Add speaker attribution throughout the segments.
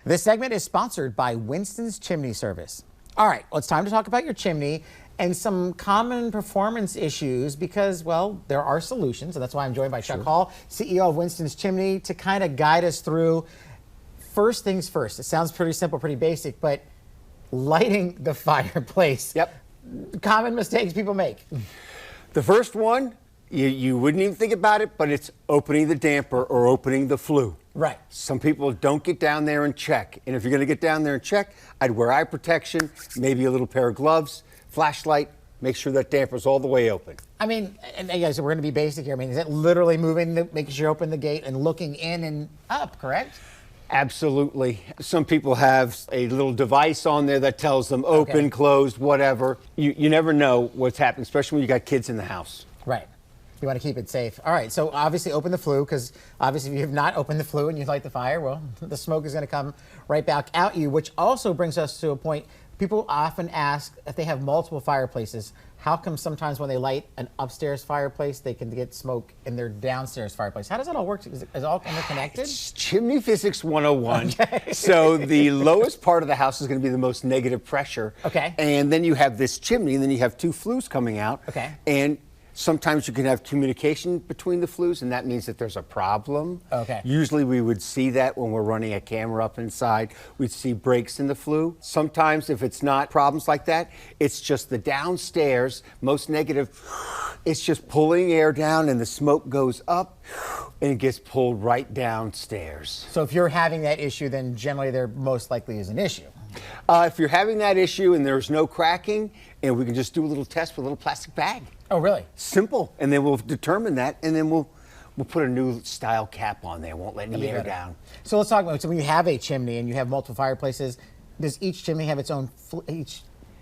Speaker 1: This segment is sponsored by Winston's Chimney Service. All right, well, it's time to talk about your chimney and some common performance issues because, well, there are solutions. And that's why I'm joined by Chuck Hall, CEO of Winston's Chimney, to kind of guide us through. First things first. It sounds pretty simple, pretty basic, but lighting the fireplace.
Speaker 2: Yep.
Speaker 1: Common mistakes people make.
Speaker 2: The first one, you wouldn't even think about it, but it's opening the damper or opening the flue.
Speaker 1: Right.
Speaker 2: Some people don't get down there and check. And if you're going to get down there and check, I'd wear eye protection, maybe a little pair of gloves, flashlight, make sure that damper's all the way open.
Speaker 1: I mean, and guys, we're going to be basic here. I mean, is it literally moving, making sure you open the gate and looking in and up, correct?
Speaker 2: Absolutely. Some people have a little device on there that tells them open, closed, whatever. You never know what's happening, especially when you got kids in the house.
Speaker 1: Right. You want to keep it safe. All right, so obviously open the flue, because obviously if you have not opened the flue and you light the fire, well, the smoke is going to come right back at you, which also brings us to a point. People often ask if they have multiple fireplaces, how come sometimes when they light an upstairs fireplace, they can get smoke in their downstairs fireplace? How does that all work? Is it all interconnected?
Speaker 2: It's Chimney Physics 101.
Speaker 1: Okay.
Speaker 2: So the lowest part of the house is going to be the most negative pressure.
Speaker 1: Okay.
Speaker 2: And then you have this chimney, and then you have two flues coming out.
Speaker 1: Okay.
Speaker 2: And sometimes you can have communication between the flues, and that means that there's a problem.
Speaker 1: Okay.
Speaker 2: Usually we would see that when we're running a camera up inside. We'd see breaks in the flue. Sometimes if it's not problems like that, it's just the downstairs, most negative, it's just pulling air down and the smoke goes up and it gets pulled right downstairs.
Speaker 1: So if you're having that issue, then generally there most likely is an issue.
Speaker 2: If you're having that issue and there's no cracking, and we can just do a little test with a little plastic bag.
Speaker 1: Oh, really?
Speaker 2: Simple. And then we'll determine that, and then we'll put a new style cap on there. Won't let any air down.
Speaker 1: So let's talk about, so when you have a chimney and you have multiple fireplaces, does each chimney have its own each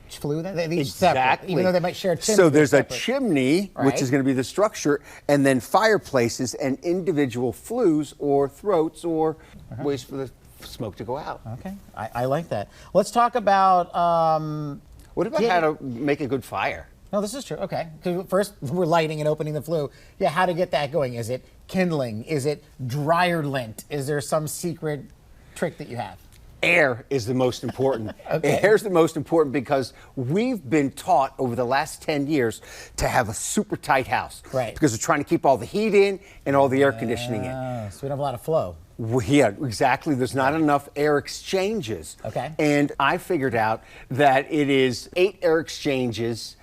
Speaker 1: flue? They're each separate, even though they might share a chimney.
Speaker 2: So there's a
Speaker 1: separate.
Speaker 2: chimney,
Speaker 1: Right.
Speaker 2: which is going to be the structure, and then fireplaces and individual flues or throats or ways for the smoke to go out.
Speaker 1: Okay, I like that. Let's talk about.
Speaker 2: What about how to make a good fire?
Speaker 1: No, this is true. Okay. 'Cause first, we're lighting and opening the flue. Yeah, how to get that going? Is it kindling? Is it dryer lint? Is there some secret trick that you have?
Speaker 2: Air is the most important.
Speaker 1: Okay.
Speaker 2: Air is the most important because we've been taught over the last 10 years to have a super tight house.
Speaker 1: Right.
Speaker 2: Because we're trying to keep all the heat in and all the air conditioning in.
Speaker 1: So we don't have a lot of flow.
Speaker 2: Yeah, exactly. There's not enough air exchanges.
Speaker 1: Okay.
Speaker 2: And I figured out that it is 8 air exchanges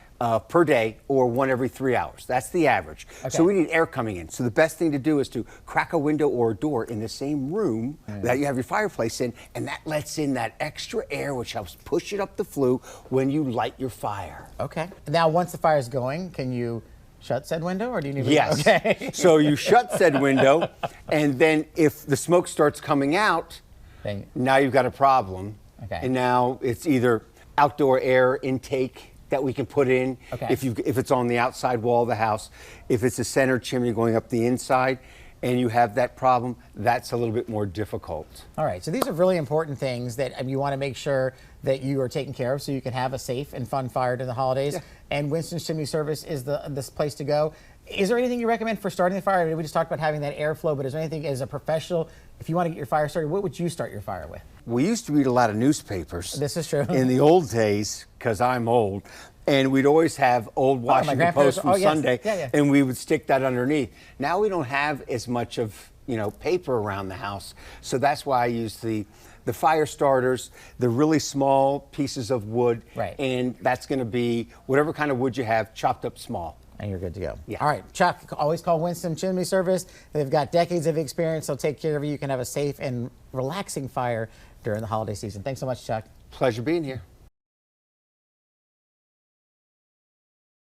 Speaker 2: per day, or 1 every 3 hours. That's the average.
Speaker 1: Okay.
Speaker 2: So we need air coming in. So the best thing to do is to crack a window or a door in the same room that you have your fireplace in, and that lets in that extra air, which helps push it up the flue when you light your fire.
Speaker 1: Okay. Now, once the fire's going, can you shut said window, or do you need to?
Speaker 2: Yes.
Speaker 1: Okay.
Speaker 2: So you shut said window, and then if the smoke starts coming out, now you've got a problem.
Speaker 1: Okay.
Speaker 2: And now it's either outdoor air intake that we can put in,
Speaker 1: Okay.
Speaker 2: if it's on the outside wall of the house. If it's a center chimney going up the inside and you have that problem, that's a little bit more difficult.
Speaker 1: All right, so these are really important things that you want to make sure that you are taking care of so you can have a safe and fun fire during the holidays.
Speaker 2: Yeah.
Speaker 1: And Winston's Chimney Service is this place to go. Is there anything you recommend for starting the fire? I mean, we just talked about having that airflow, but is there anything as a professional, if you want to get your fire started, what would you start your fire with?
Speaker 2: We used to read a lot of newspapers.
Speaker 1: This is true.
Speaker 2: In the old days, because I'm old, and we'd always have old Washington Post from Sunday, and we would stick that underneath. Now we don't have as much of, paper around the house, so that's why I use the fire starters, the really small pieces of wood, and that's going to be whatever kind of wood you have, chopped up small.
Speaker 1: And you're good to go.
Speaker 2: Yeah.
Speaker 1: All right, Chuck, always call Winston Chimney Service. They've got decades of experience. They'll take care of you. You can have a safe and relaxing fire during the holiday season. Thanks so much, Chuck.
Speaker 2: Pleasure being here.